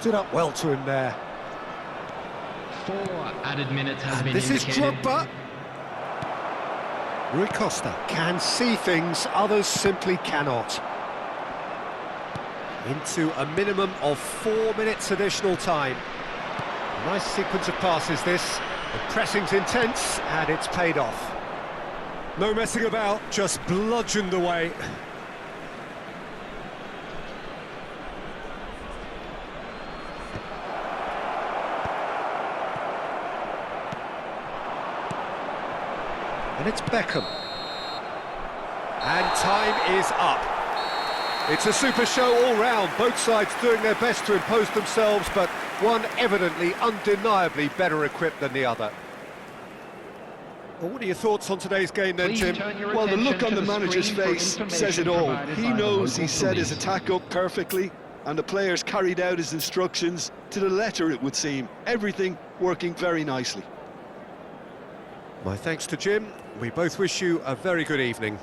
stood up well to him there. 4 added minutes has been This indicated. is Drogba. Rui Costa can see things others simply cannot. Into a minimum of 4 minutes additional time. Nice sequence of passes this. The pressing's intense and it's paid off. No messing about, just bludgeoned away. And it's Beckham. And time is up. It's a super show all round, both sides doing their best to impose themselves, but one evidently, undeniably better equipped than the other. Well, what are your thoughts on today's game then, Jim? Well, the look on the manager's face says it all. He knows he set his attack up perfectly, and the players carried out his instructions to the letter, it would seem. Everything working very nicely. My thanks to Jim. We both wish you a very good evening.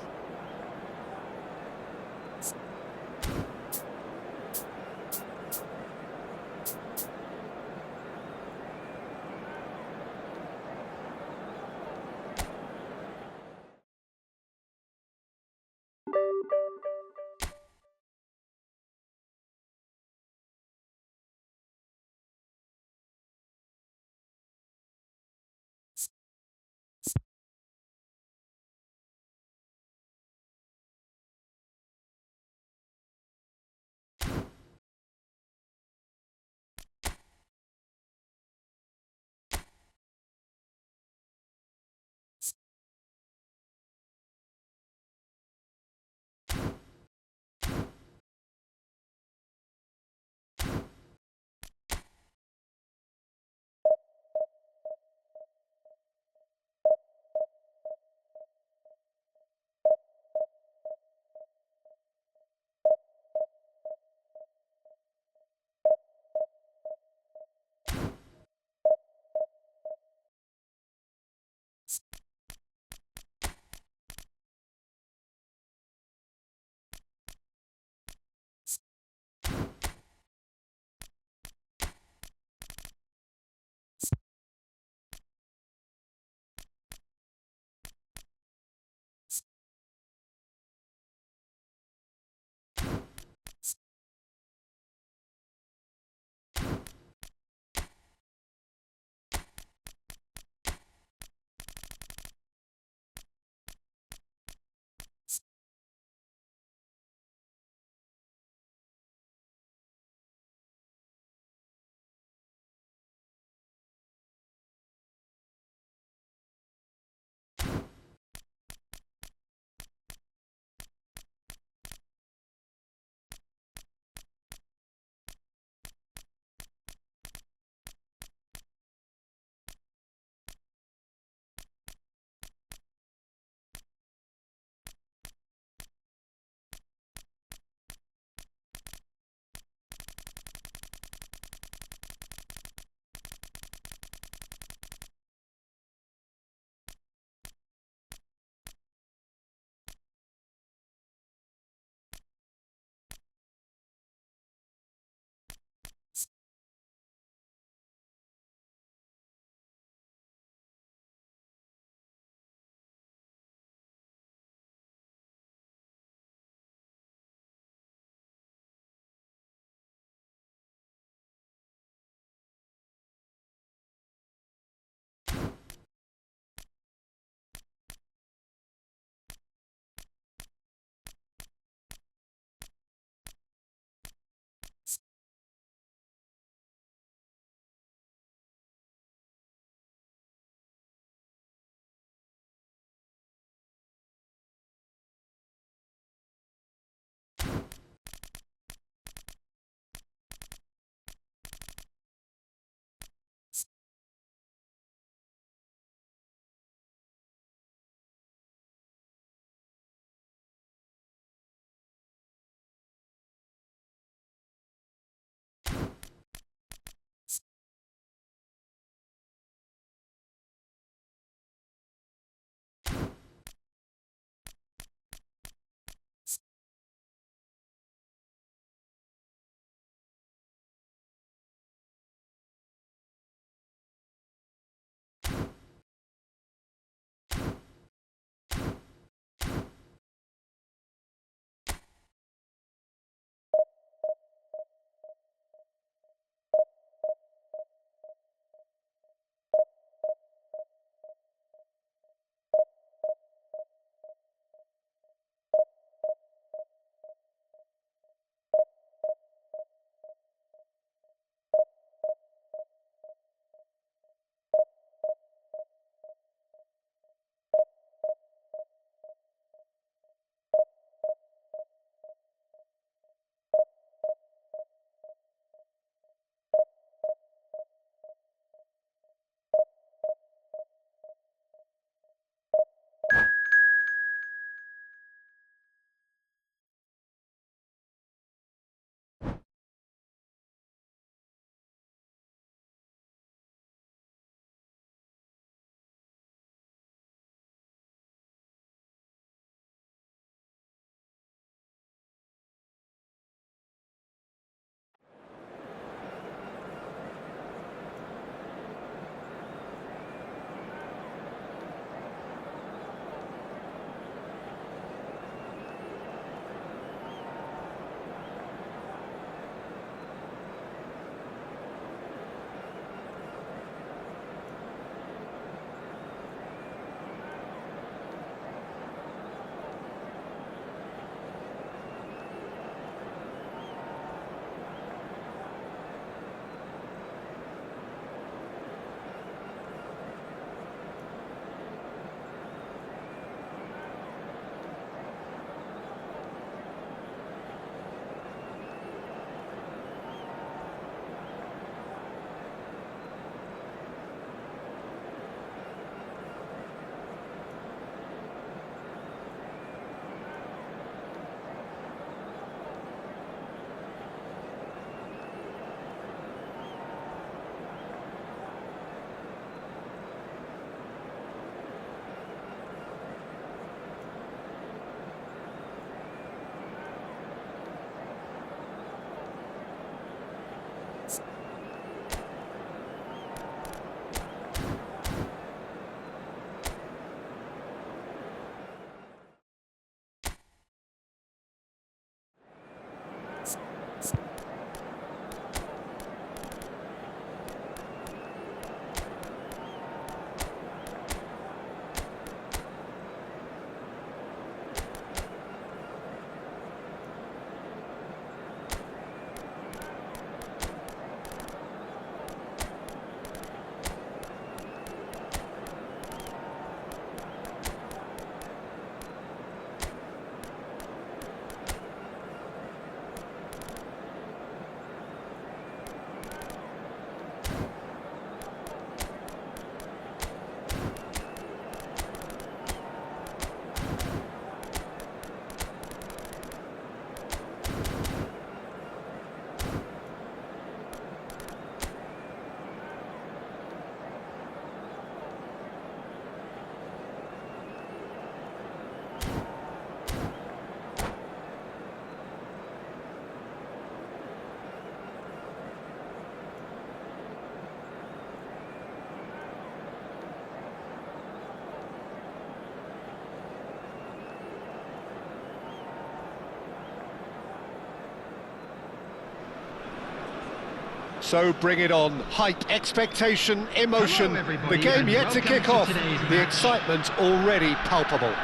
So bring it on. Hype, expectation, emotion. Hello, everybody, The game and yet to welcome kick to off. today's The match. excitement already palpable.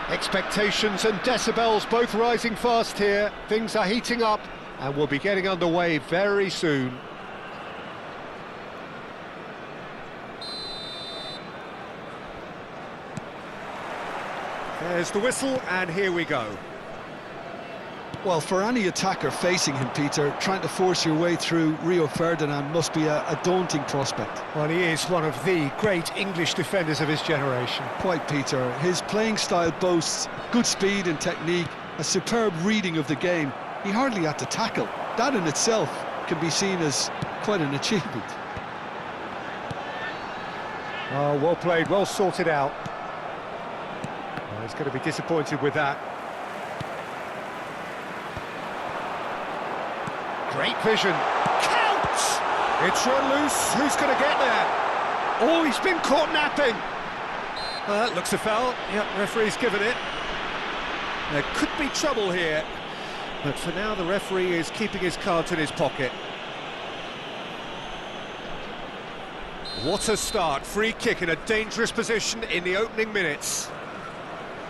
Expectations and decibels both rising fast here. Things are heating up and we'll be getting underway very soon. There's the whistle and here we go. Well, for any attacker facing him, Peter, trying to force your way through Rio Ferdinand must be a daunting prospect. Well, he is one of the great English defenders of his generation. Quite, Peter. His playing style boasts good speed and technique, a superb reading of the game. He hardly had to tackle. That in itself can be seen as quite an achievement. Oh, well played, well sorted out. Well, he's going to be disappointed with that. Great vision. Counts! It's run loose. Who's going to get there? Oh, he's been caught napping. That looks a foul. Yep, referee's given it. There could be trouble here. But for now, the referee is keeping his cards in his pocket. What a start. Free kick in a dangerous position in the opening minutes.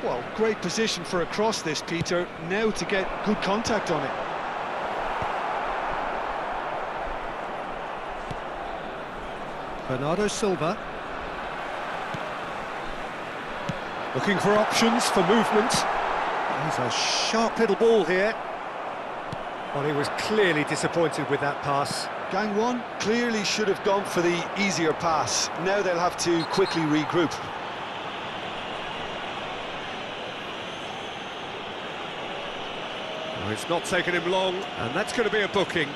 Well, great position for a cross this, Peter. Now to get good contact on it. Bernardo Silva. Looking for options for movement. He's a sharp little ball here. Well, he was clearly disappointed with that pass. Gang one clearly should have gone for the easier pass. Now they'll have to quickly regroup. Well, it's not taken him long, and that's going to be a booking.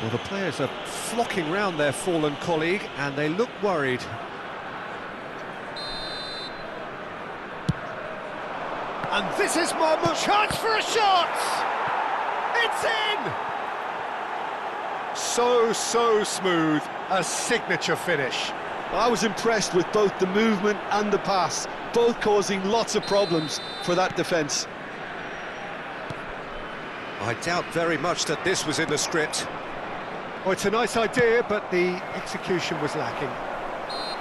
Well, the players are flocking round their fallen colleague, and they look worried. And this is Marmoush. Chance for a shot! It's in! So smooth. A signature finish. I was impressed with both the movement and the pass, both causing lots of problems for that defence. I doubt very much that this was in the script. Oh, it's a nice idea, but the execution was lacking.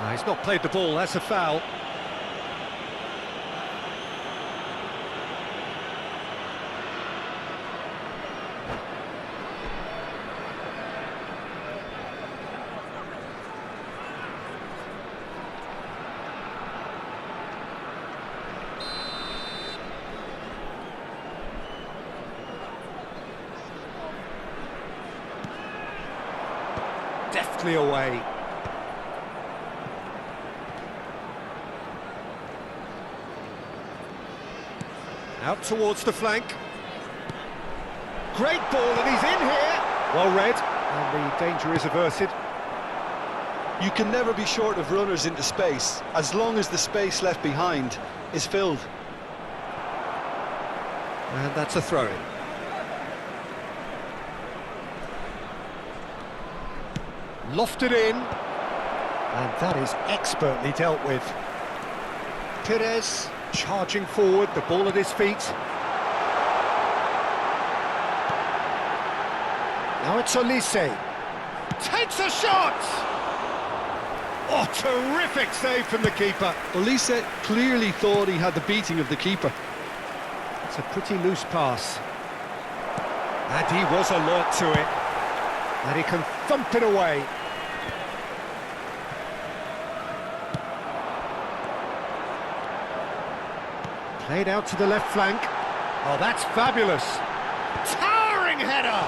He's not played the ball, that's a foul. Deftly away. Out towards the flank. Great ball, and he's in here. Well read, and the danger is averted. You can never be short of runners into space, as long as the space left behind is filled. And that's a throw-in. Lofted in, and that is expertly dealt with. Perez charging forward, the ball at his feet. Now it's Olise. Takes a shot! Oh, terrific save from the keeper. Olise clearly thought he had the beating of the keeper. It's a pretty loose pass. And he was alert to it. And he can thump it away. Played out to the left flank. Oh, that's fabulous. Towering header!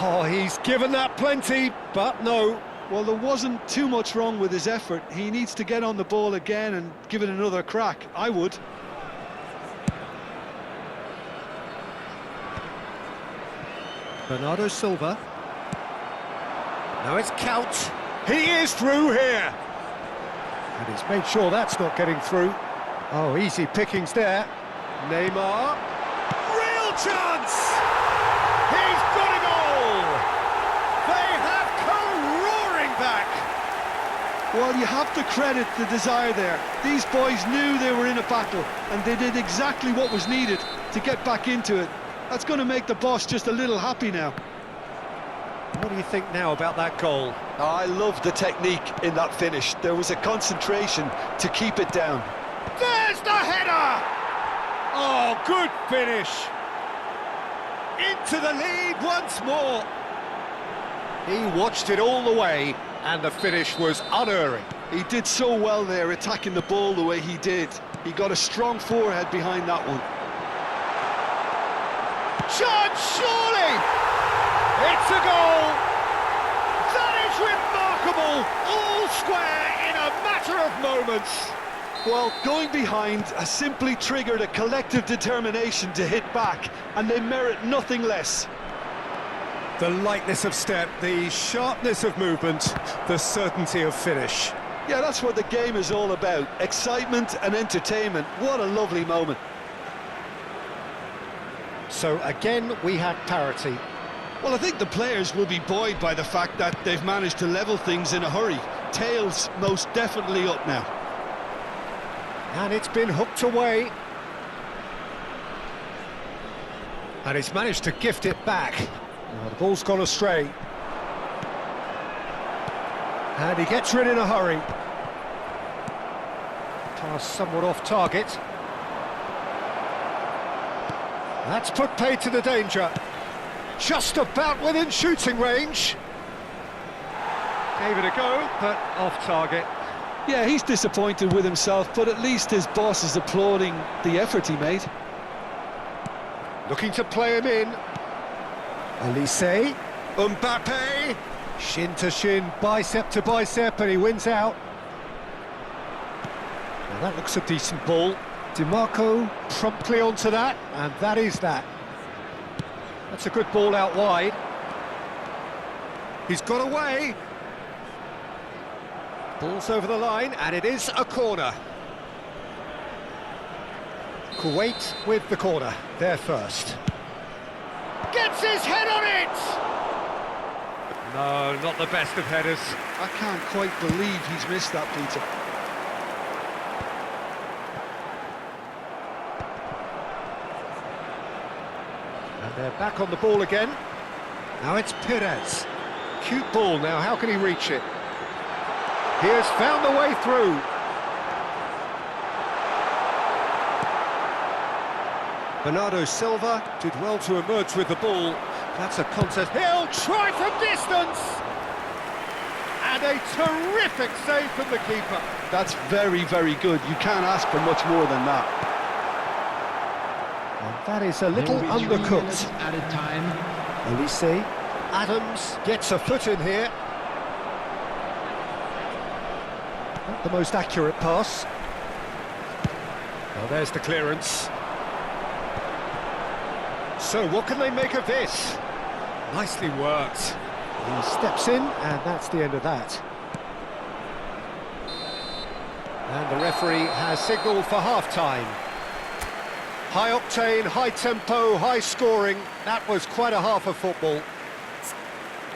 Oh, he's given that plenty, but no. Well, there wasn't too much wrong with his effort. He needs to get on the ball again and give it another crack. I would. Bernardo Silva. Now it's Count. He is through here. And he's made sure that's not getting through. Oh, easy pickings there. Neymar. Real chance! He's got a goal! They have come roaring back. Well, you have to credit the desire there. These boys knew they were in a battle, and they did exactly what was needed to get back into it. That's going to make the boss just a little happy now. What do you think now about that goal? Oh, I love the technique in that finish. There was a concentration to keep it down. There's the header! Oh, good finish. Into the lead once more. He watched it all the way, and the finish was unerring. He did so well there, attacking the ball the way he did. He got a strong forehead behind that one. Chance, surely! It's a goal! That is remarkable! All square in a matter of moments. Well, going behind has simply triggered a collective determination to hit back, and they merit nothing less. The lightness of step, the sharpness of movement, the certainty of finish. Yeah, that's what the game is all about. Excitement and entertainment. What a lovely moment. So again, we had parity. Well, I think the players will be buoyed by the fact that they've managed to level things in a hurry. Tails most definitely up now. And it's been hooked away. And he's managed to gift it back. Oh, the ball's gone astray. And he gets rid in a hurry. Pass somewhat off target. That's put paid to the danger. Just about within shooting range. Gave it a go, but off target. Yeah, he's disappointed with himself, but at least his boss is applauding the effort he made. Looking to play him in. Elise, Mbappe, shin to shin, bicep to bicep, and he wins out. Now that looks a decent ball. DiMarco promptly onto that, and that is that. That's a good ball out wide. He's got away. Ball's over the line, and it is a corner. Kuwait with the corner, there first. Gets his head on it! No, not the best of headers. I can't quite believe he's missed that, Peter. And they're back on the ball again. Now it's Perez. Cute ball now, how can he reach it? He has found the way through. Bernardo Silva did well to emerge with the ball. That's a contest. He'll try from distance! And a terrific save from the keeper. That's very, very good. You can't ask for much more than that. And that is a little undercooked. Added time. Elise, Adams gets a foot in here. Not the most accurate pass. Well, there's the clearance. So what can they make of this? Nicely worked. He steps in, and that's the end of that. And the referee has signalled for half-time. High octane, high tempo, high scoring. That was quite a half of football.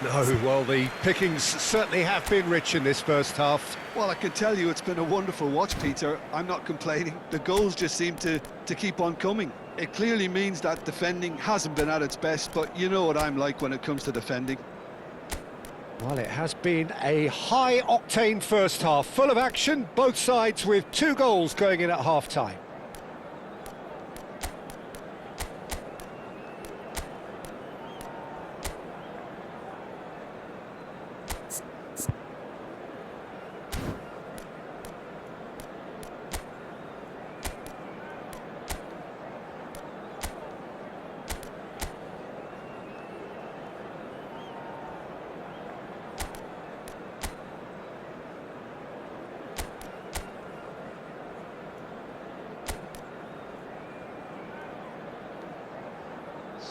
No, well, the pickings certainly have been rich in this first half. Well, I can tell you it's been a wonderful watch, Peter. I'm not complaining. The goals just seem to keep on coming. It clearly means that defending hasn't been at its best, but you know what I'm like when it comes to defending. Well, it has been a high-octane first half, full of action, both sides with 2 goals going in at half-time.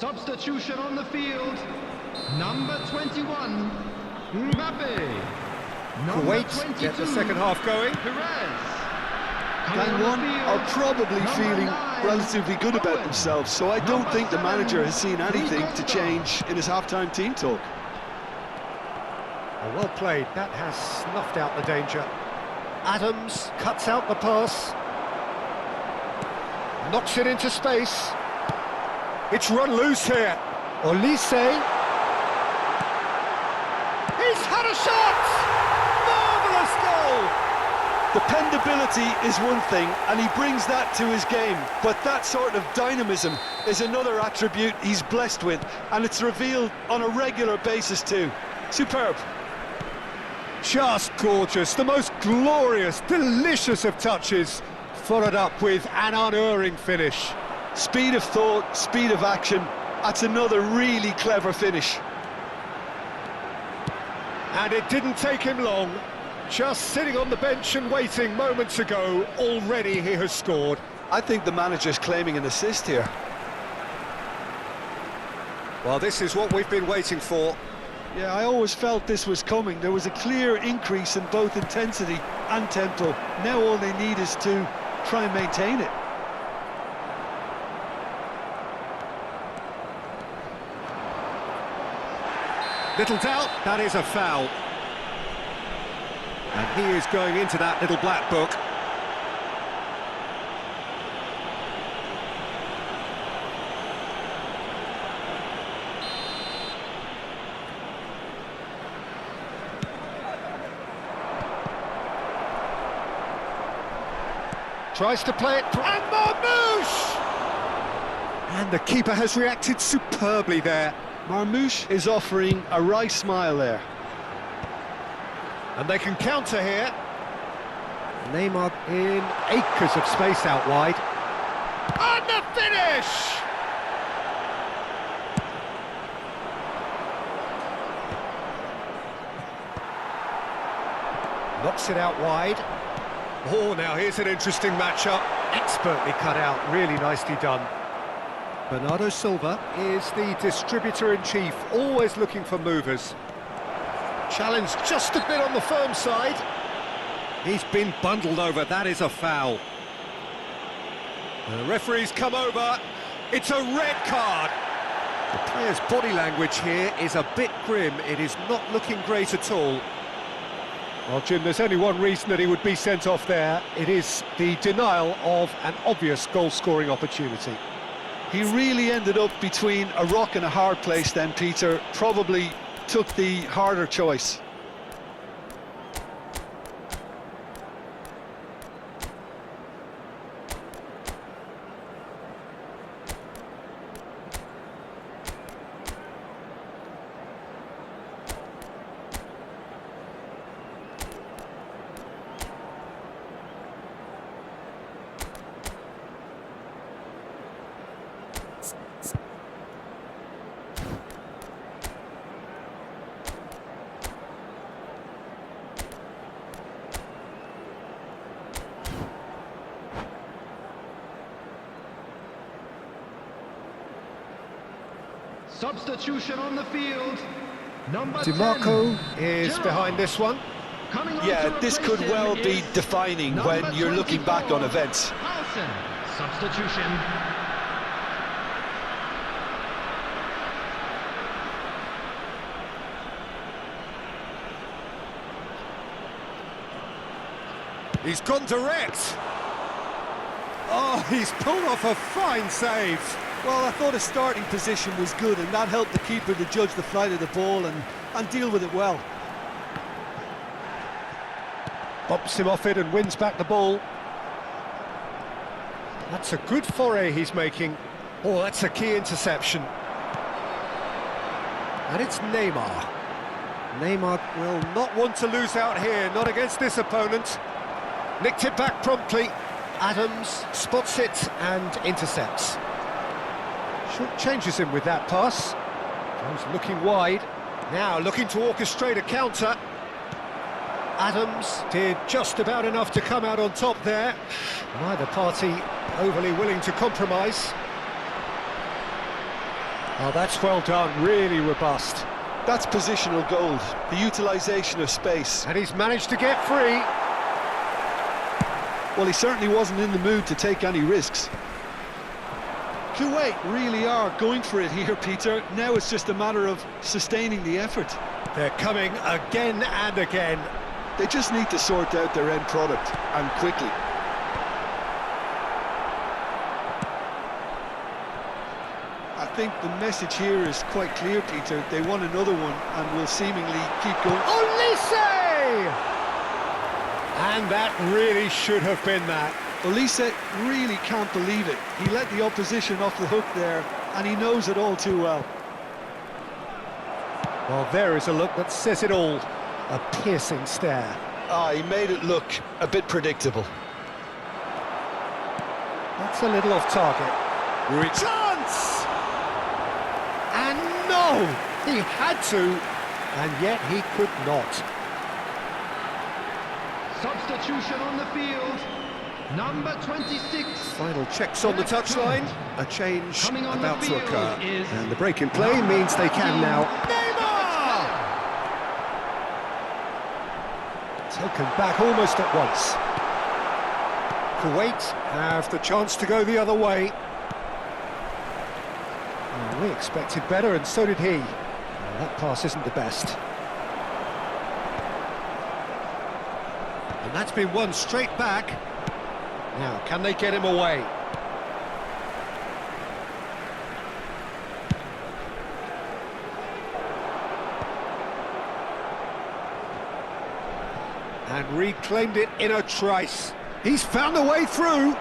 Substitution on the field. Number 21, Mbappe. Kuwait get the second half going. Perez. Gang one are probably feeling relatively good about themselves, so I don't think the manager has seen anything to change in his half-time team talk. Well played, that has snuffed out the danger. Adams cuts out the pass. Knocks it into space. It's run loose here. Olise. He's had a shot! Marvellous goal! Dependability is one thing, and he brings that to his game, but that sort of dynamism is another attribute he's blessed with, and it's revealed on a regular basis too. Superb. Just gorgeous, the most glorious, delicious of touches, followed up with an unerring finish. Speed of thought, speed of action, that's another really clever finish. And it didn't take him long. Just sitting on the bench and waiting moments ago, already he has scored. I think the manager's claiming an assist here. Well, this is what we've been waiting for. Yeah, I always felt this was coming. There was a clear increase in both intensity and tempo. Now all they need is to try and maintain it. Little doubt, that is a foul. And he is going into that little black book. Tries to play it, and Marmouche! And the keeper has reacted superbly there. Marmouche is offering a wry smile there. And they can counter here. Neymar in acres of space out wide. And the finish! Knocks it out wide. Oh, now here's an interesting matchup. Expertly cut out, really nicely done. Bernardo Silva is the distributor-in-chief, always looking for movers. Challenge just a bit on the firm side. He's been bundled over, that is a foul. The referee's come over, it's a red card. The player's body language here is a bit grim, it is not looking great at all. Well, Jim, there's only one reason that he would be sent off there. It is the denial of an obvious goal-scoring opportunity. He really ended up between a rock and a hard place then, Peter. Probably took the harder choice. Substitution on the field. Number DiMarco 10, is Gerald. behind this one. Coming on Yeah, to this could replace well him be is defining number when you're looking back on 24, events. Halsen. Substitution. He's gone direct. Oh, he's pulled off a fine save. Well, I thought his starting position was good, and that helped the keeper to judge the flight of the ball and deal with it well. Bumps him off it and wins back the ball. That's a good foray he's making. Oh, that's a key interception. And it's Neymar. Neymar will not want to lose out here, not against this opponent. Nicked it back promptly. Adams spots it and intercepts. Short changes him with that pass. Goes looking wide. Now looking to orchestrate a counter. Adams did just about enough to come out on top there. Neither party overly willing to compromise. Oh, that's well done, really robust. That's positional gold, the utilisation of space. And he's managed to get free. Well, he certainly wasn't in the mood to take any risks. Kuwait really are going for it here, Peter. Now it's just a matter of sustaining the effort. They're coming again and again. They just need to sort out their end product, and quickly. think the message here is quite clear, Peter. They won another one and will seemingly keep going. Olise! And that really should have been that. Olise really can't believe it. He let the opposition off the hook there, and he knows it all too well. Well, there is a look that says it all. A piercing stare. Ah, he made it look a bit predictable. That's a little off target. Chance! And no! He had to, and yet he could not. Substitution on the field. Number 26. Final checks on the touchline. A change Coming on about the to field occur. is And the break in play means they can now. Neymar! Taken back almost at once. Kuwait have the chance to go the other way. We expected better, and so did he. That pass isn't the best. And that's been won straight back. Now, can they get him away? And reclaimed it in a trice. He's found a way through.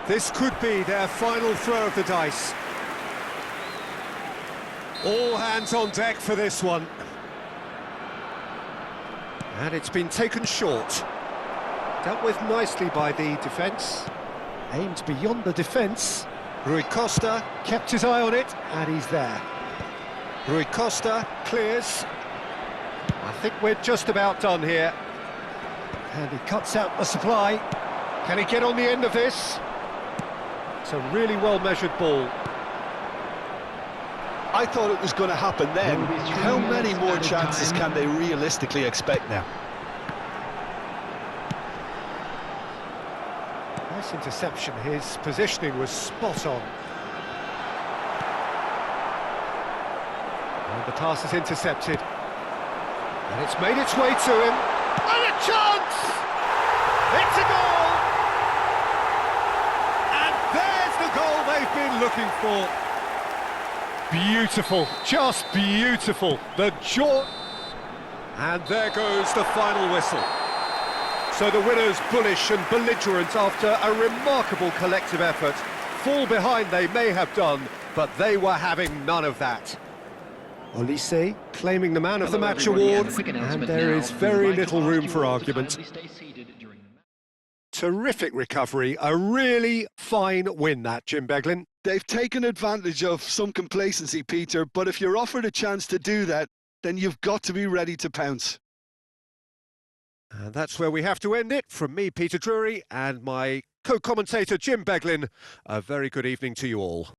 This could be their final throw of the dice. All hands on deck for this one. And it's been taken short. Dealt with nicely by the defence. Aimed beyond the defence. Rui Costa kept his eye on it, and he's there. Rui Costa clears. I think we're just about done here. And he cuts out the supply. Can he get on the end of this? It's a really well-measured ball. I thought it was going to happen then. How many more chances can they realistically expect now? Nice interception. His positioning was spot on. And the pass is intercepted. And it's made its way to him. And a chance! It's a goal! And there's the goal they've been looking for. Beautiful, just beautiful. The jaw. And there goes the final whistle. So the winners, bullish and belligerent after a remarkable collective effort. Fall behind they may have done, but they were having none of that. Olise claiming the Man of the Match award, and there is very little room for argument. Terrific recovery, a really fine win that, Jim Beglin. They've taken advantage of some complacency, Peter, but if you're offered a chance to do that, then you've got to be ready to pounce. And that's where we have to end it. From me, Peter Drury, and my co-commentator, Jim Beglin, a very good evening to you all.